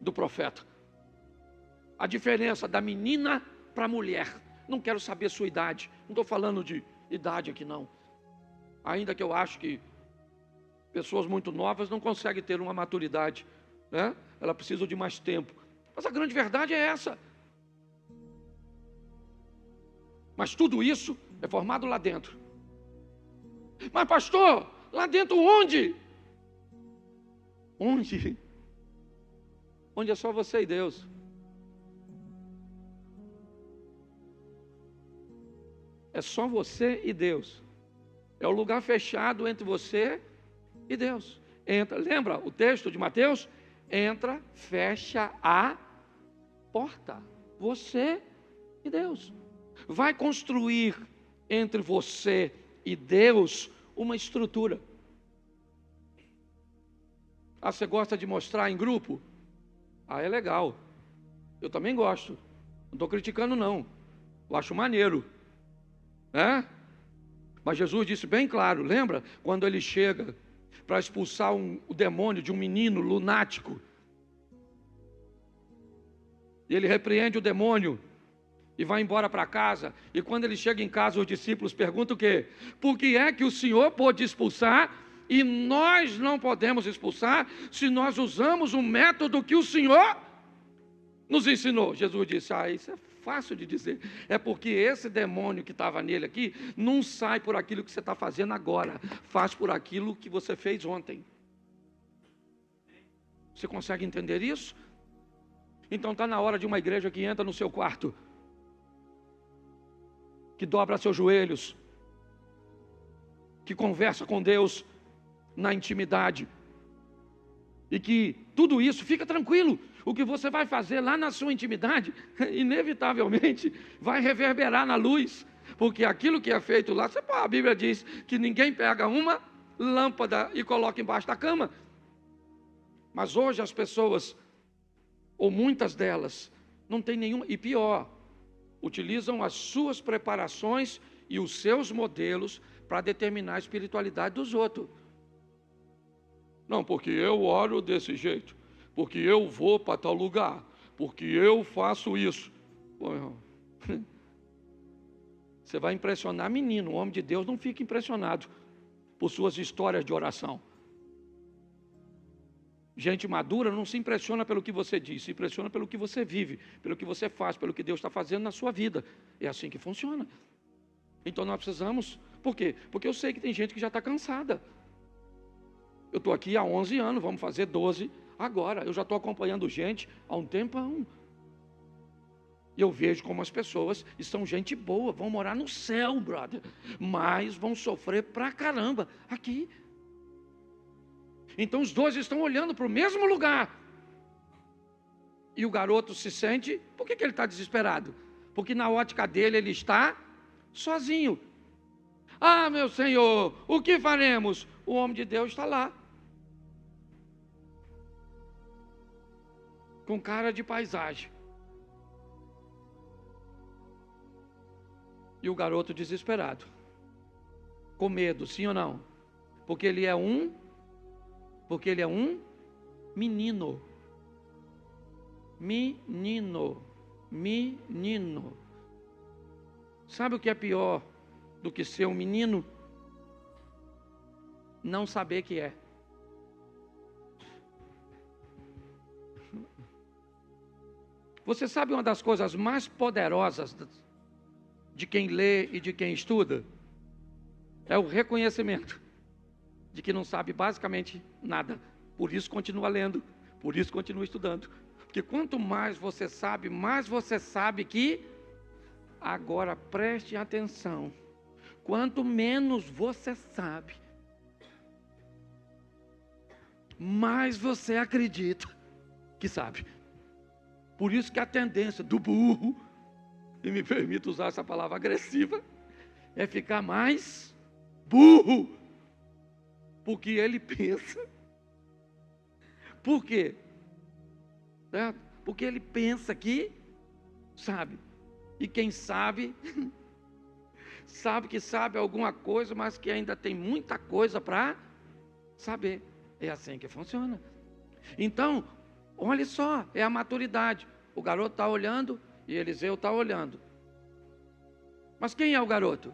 do profeta. A diferença da menina para a mulher. Não quero saber sua idade. Não estou falando de idade aqui não. Ainda que eu acho que pessoas muito novas não conseguem ter uma maturidade, né? Ela precisa de mais tempo. Mas a grande verdade é essa. Mas tudo isso é formado lá dentro. Mas pastor, lá dentro onde? Onde? Onde é só você e Deus. É só você e Deus. É o lugar fechado entre você e Deus. Entra, lembra o texto de Mateus? Entra, fecha a porta. Você e Deus. Vai construir entre você e Deus uma estrutura. Ah, você gosta de mostrar em grupo? Ah, é legal. Eu também gosto. Não estou criticando não. Eu acho maneiro. Né? Mas Jesus disse bem claro, lembra? Quando ele chega para expulsar o demônio de um menino lunático. E ele repreende o demônio e vai embora para casa. E quando ele chega em casa, os discípulos perguntam o quê? Por que é que o Senhor pôde expulsar e nós não podemos expulsar se nós usamos o método que o Senhor nos ensinou? Jesus disse, isso é fácil de dizer. É porque esse demônio que estava nele aqui não sai por aquilo que você está fazendo agora, faz por aquilo que você fez ontem. Você consegue entender isso? Então está na hora de uma igreja que entra no seu quarto, que dobra seus joelhos, que conversa com Deus na intimidade, E que tudo isso, fica tranquilo, o que você vai fazer lá na sua intimidade, inevitavelmente vai reverberar na luz, porque aquilo que é feito lá, a Bíblia diz que ninguém pega uma lâmpada e coloca embaixo da cama. Mas hoje as pessoas, ou muitas delas, não tem nenhuma, e pior, utilizam as suas preparações e os seus modelos para determinar a espiritualidade dos outros. Não, porque eu oro desse jeito, porque eu vou para tal lugar, porque eu faço isso. Pô, irmão, você vai impressionar menino, o homem de Deus não fica impressionado por suas histórias de oração. Gente madura não se impressiona pelo que você diz, se impressiona pelo que você vive, pelo que você faz, pelo que Deus está fazendo na sua vida. É assim que funciona. Então nós precisamos, por quê? Porque eu sei que tem gente que já está cansada. Eu estou aqui há 11 anos, vamos fazer 12 agora. Eu já estou acompanhando gente há um tempão. E eu vejo como as pessoas, e são gente boa, vão morar no céu, brother, mas vão sofrer pra caramba aqui. Então os dois estão olhando para o mesmo lugar. E o garoto se sente, por que ele está desesperado? Porque na ótica dele ele está sozinho. Ah, meu Senhor, o que faremos? O homem de Deus está lá, com cara de paisagem. E o garoto desesperado, com medo, sim ou não? Porque ele é um menino. Menino. Sabe o que é pior do que ser um menino? Não saber que é. Você sabe uma das coisas mais poderosas de quem lê e de quem estuda? É o reconhecimento de que não sabe basicamente nada. Por isso continua lendo, por isso continua estudando. Porque quanto mais você sabe que, agora preste atenção, quanto menos você sabe, mais você acredita que sabe. Por isso que a tendência do burro, e me permito usar essa palavra agressiva, é ficar mais burro, porque ele pensa. Por quê? Certo? Porque ele pensa que sabe. E quem sabe, sabe que sabe alguma coisa, mas que ainda tem muita coisa para saber. É assim que funciona. Então, olha só, é a maturidade. O garoto está olhando e Eliseu está olhando. Mas quem é o garoto?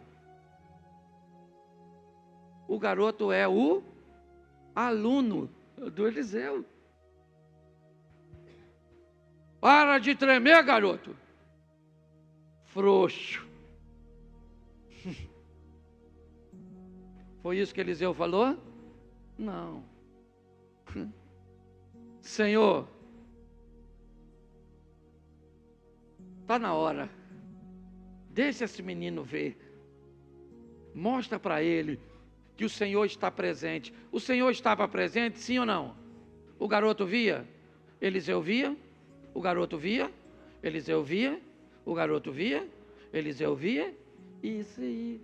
O garoto é o aluno do Eliseu. Para de tremer, garoto. Frouxo. Foi isso que Eliseu falou? Não. Senhor, está na hora. Deixa esse menino ver. Mostra para ele que o Senhor está presente. O Senhor estava presente, sim ou não? O garoto via? Eliseu via? O garoto via? Eliseu via? O garoto via? Eliseu via? Isso aí.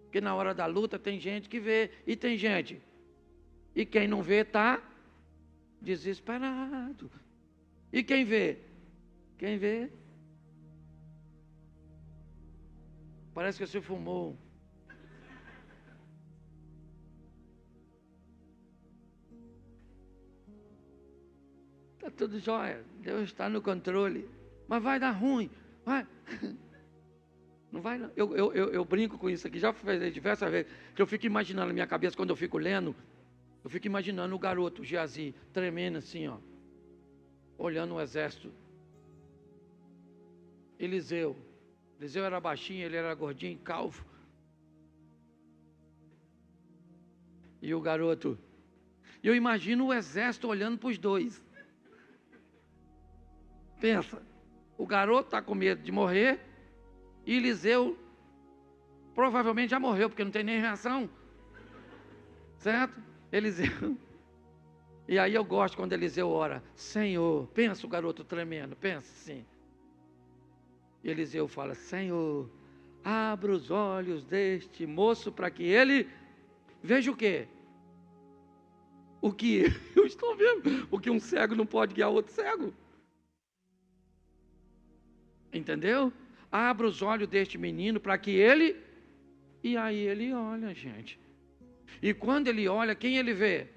Porque na hora da luta tem gente que vê e tem gente. E quem não vê está desesperado. E quem vê? Quem vê? Parece que você fumou. Está tudo jóia. Deus está no controle. Mas vai dar ruim. Vai. Não vai não. Eu brinco com isso aqui. Já fiz diversas vezes. Que eu fico imaginando na minha cabeça, quando eu fico lendo, eu fico imaginando o garoto, Geazi, tremendo assim, ó, olhando o exército. Eliseu era baixinho, ele era gordinho, calvo. E o garoto, eu imagino o exército olhando para os dois. Pensa, o garoto está com medo de morrer, e Eliseu provavelmente já morreu, porque não tem nem reação. Certo? Eliseu E aí eu gosto quando Eliseu ora, Senhor, pensa o garoto tremendo, pensa assim. E Eliseu fala, Senhor, abra os olhos deste moço para que ele veja o quê? O que eu estou vendo, o que um cego não pode guiar outro cego. Entendeu? Abra os olhos deste menino para que ele... E aí ele olha, gente. E quando ele olha, quem ele vê?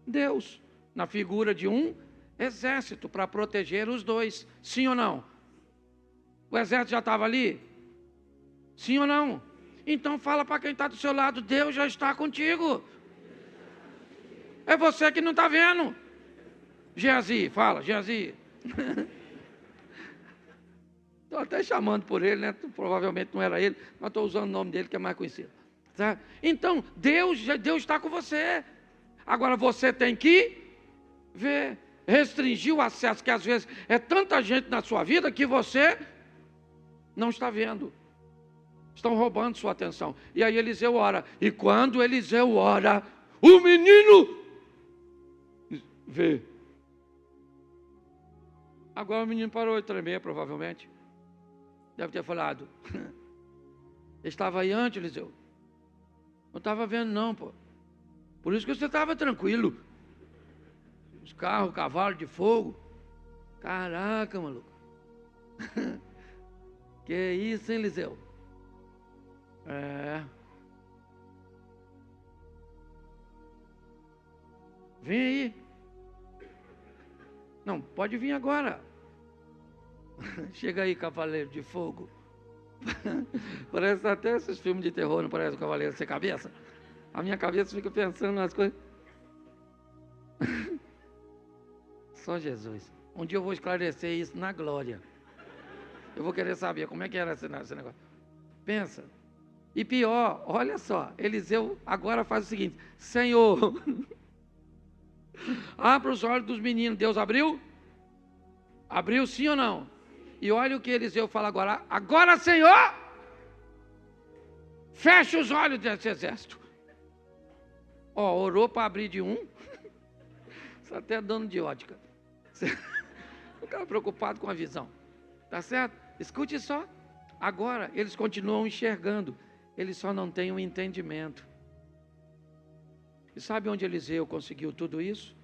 Deus, na figura de um exército para proteger os dois. Sim ou não? O exército já estava ali? Sim ou não? Então fala para quem está do seu lado, Deus já está contigo. É você que não está vendo. Geazi, fala, Geazi. Estou até chamando por ele, né? Provavelmente não era ele, mas estou usando o nome dele que é mais conhecido. Tá? Então, Deus está com você. Agora você tem que ver, restringir o acesso, que às vezes é tanta gente na sua vida que você não está vendo. Estão roubando sua atenção. E aí Eliseu ora. E quando Eliseu ora, o menino vê. Agora o menino parou de tremer, provavelmente. Deve ter falado. Estava aí antes, Eliseu. Não estava vendo não, pô. Por isso que você estava tranquilo. Os carros, cavalo de fogo. Caraca, maluco. Que isso, hein, Eliseu? É. Vem aí. Não, pode vir agora. Chega aí, cavaleiro de fogo. Parece até esses filmes de terror, não parece o cavaleiro sem cabeça? A minha cabeça fica pensando nas coisas. Só Jesus. Um dia eu vou esclarecer isso na glória. Eu vou querer saber como é que era esse negócio. Pensa. E pior, olha só, Eliseu agora faz o seguinte: Senhor, abra os olhos dos meninos. Deus abriu? Abriu sim ou não? E olha o que Eliseu fala agora. Agora, Senhor, fecha os olhos desse exército. Ó, orou para abrir de um. Isso até é dono de ótica. O cara preocupado com a visão. Tá certo? Escute só. Agora, eles continuam enxergando. Eles só não têm um entendimento. E sabe onde Eliseu conseguiu tudo isso?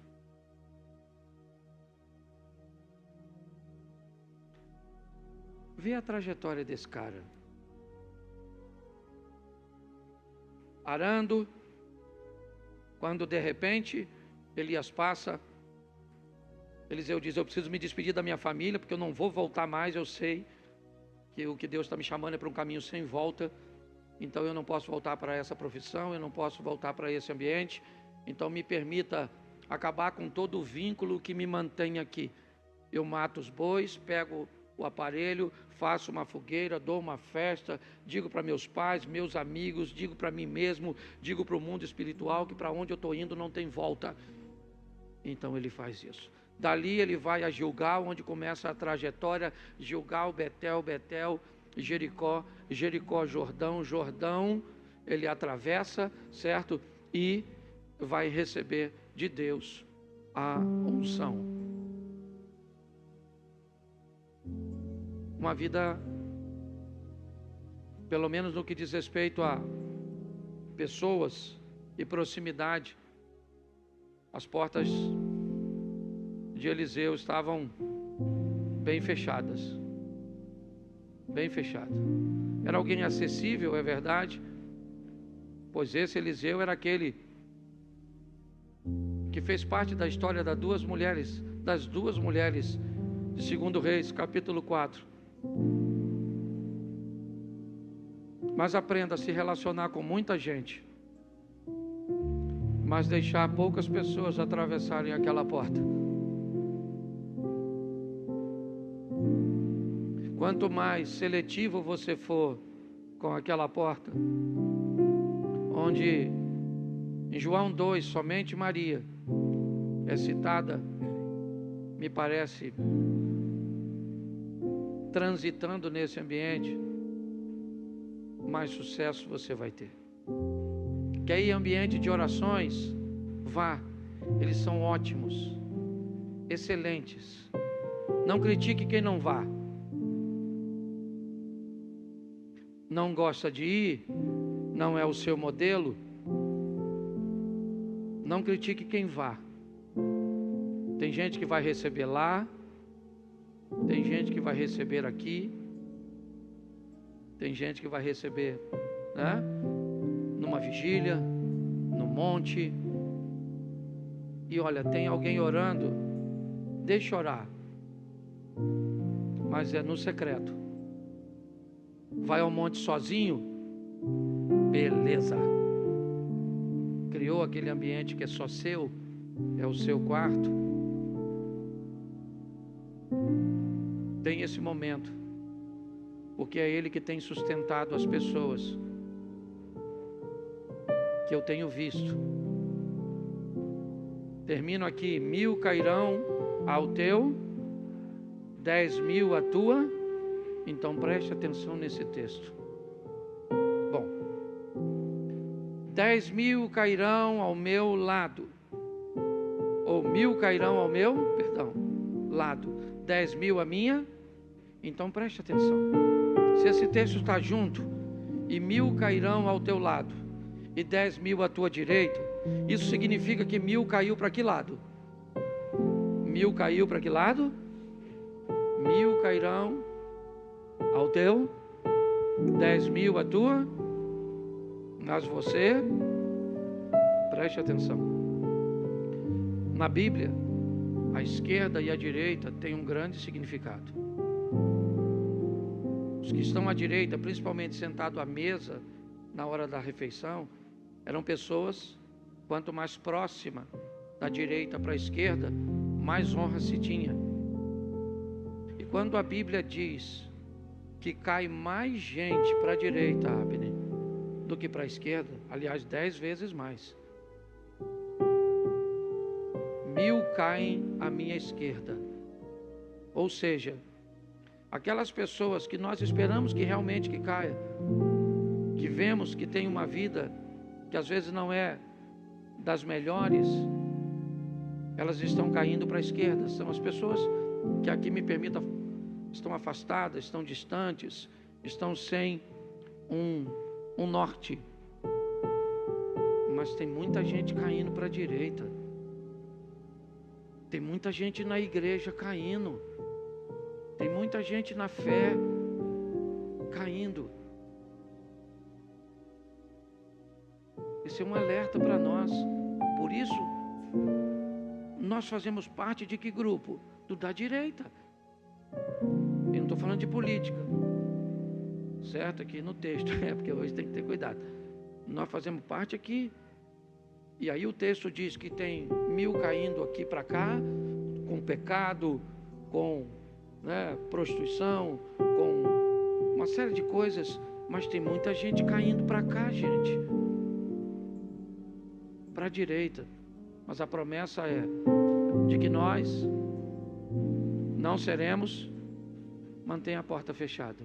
Vê a trajetória desse cara. Arando, quando de repente Elias passa, Eliseu diz, eu preciso me despedir da minha família, porque eu não vou voltar mais, eu sei que o que Deus está me chamando é para um caminho sem volta, então eu não posso voltar para essa profissão, eu não posso voltar para esse ambiente, então me permita acabar com todo o vínculo que me mantém aqui. Eu mato os bois, pego o aparelho, faço uma fogueira, dou uma festa, digo para meus pais, meus amigos, digo para mim mesmo, digo para o mundo espiritual que para onde eu estou indo não tem volta. Então ele faz isso. Dali ele vai a Gilgal, onde começa a trajetória, Gilgal, Betel, Betel, Jericó, Jericó, Jordão, Jordão, ele atravessa, certo? E vai receber de Deus a unção. Uma vida, pelo menos no que diz respeito a pessoas e proximidade, as portas de Eliseu estavam bem fechadas. Bem fechadas. Era alguém acessível, é verdade, pois esse Eliseu era aquele que fez parte da história das duas mulheres de 2 Reis, capítulo 4. Mas aprenda a se relacionar com muita gente, mas deixar poucas pessoas atravessarem aquela porta. Quanto mais seletivo você for com aquela porta, onde em João 2 somente Maria é citada, me parece, transitando nesse ambiente, mais sucesso você vai ter. Quer ir em ambiente de orações? Vá. Eles são ótimos, excelentes. Não critique quem não vá. Não gosta de ir, não é o seu modelo. Não critique quem vá. Tem gente que vai receber lá, tem gente que vai receber aqui, tem gente que vai receber, né, numa vigília, no monte. E olha, tem alguém orando, deixa orar, mas é no secreto. Vai ao monte sozinho, beleza. Criou aquele ambiente que é só seu, é o seu quarto. Tem esse momento, porque é Ele que tem sustentado as pessoas que eu tenho visto. Termino aqui: 1000 cairão ao teu, 10.000 à tua. Então preste atenção nesse texto. Bom, 10.000 cairão ao meu lado, ou 1000 cairão ao meu, lado, 10.000 a minha. Então preste atenção. Se esse texto está junto, e 1000 cairão ao teu lado, e 10.000 à tua direita, isso significa que 1000 caiu para que lado? 1000 caiu para que lado? 1000 cairão ao teu, 10.000 à tua, mas você, preste atenção. Na Bíblia, a esquerda e a direita têm um grande significado. Os que estão à direita, principalmente sentados à mesa na hora da refeição, eram pessoas, quanto mais próxima da direita para a esquerda, mais honra se tinha. E quando a Bíblia diz que cai mais gente para a direita, Abner, do que para a esquerda, aliás, 10 vezes mais. 1000 caem à minha esquerda. Ou seja, aquelas pessoas que nós esperamos que realmente que caia, que vemos que tem uma vida que às vezes não é das melhores, elas estão caindo para a esquerda. São as pessoas que, aqui me permita, estão afastadas, estão distantes, estão sem um norte. Mas tem muita gente caindo para a direita. Tem muita gente na igreja caindo. Tem muita gente na fé caindo. Esse é um alerta para nós. Por isso, nós fazemos parte de que grupo? Do da direita. Eu não estou falando de política, certo? Aqui no texto, porque hoje tem que ter cuidado. Nós fazemos parte aqui. E aí o texto diz que tem 1000 caindo aqui para cá, com pecado, com prostituição, com uma série de coisas. Mas tem muita gente caindo para cá, gente, para a direita. Mas a promessa é de que nós não seremos. Mantenha a porta fechada.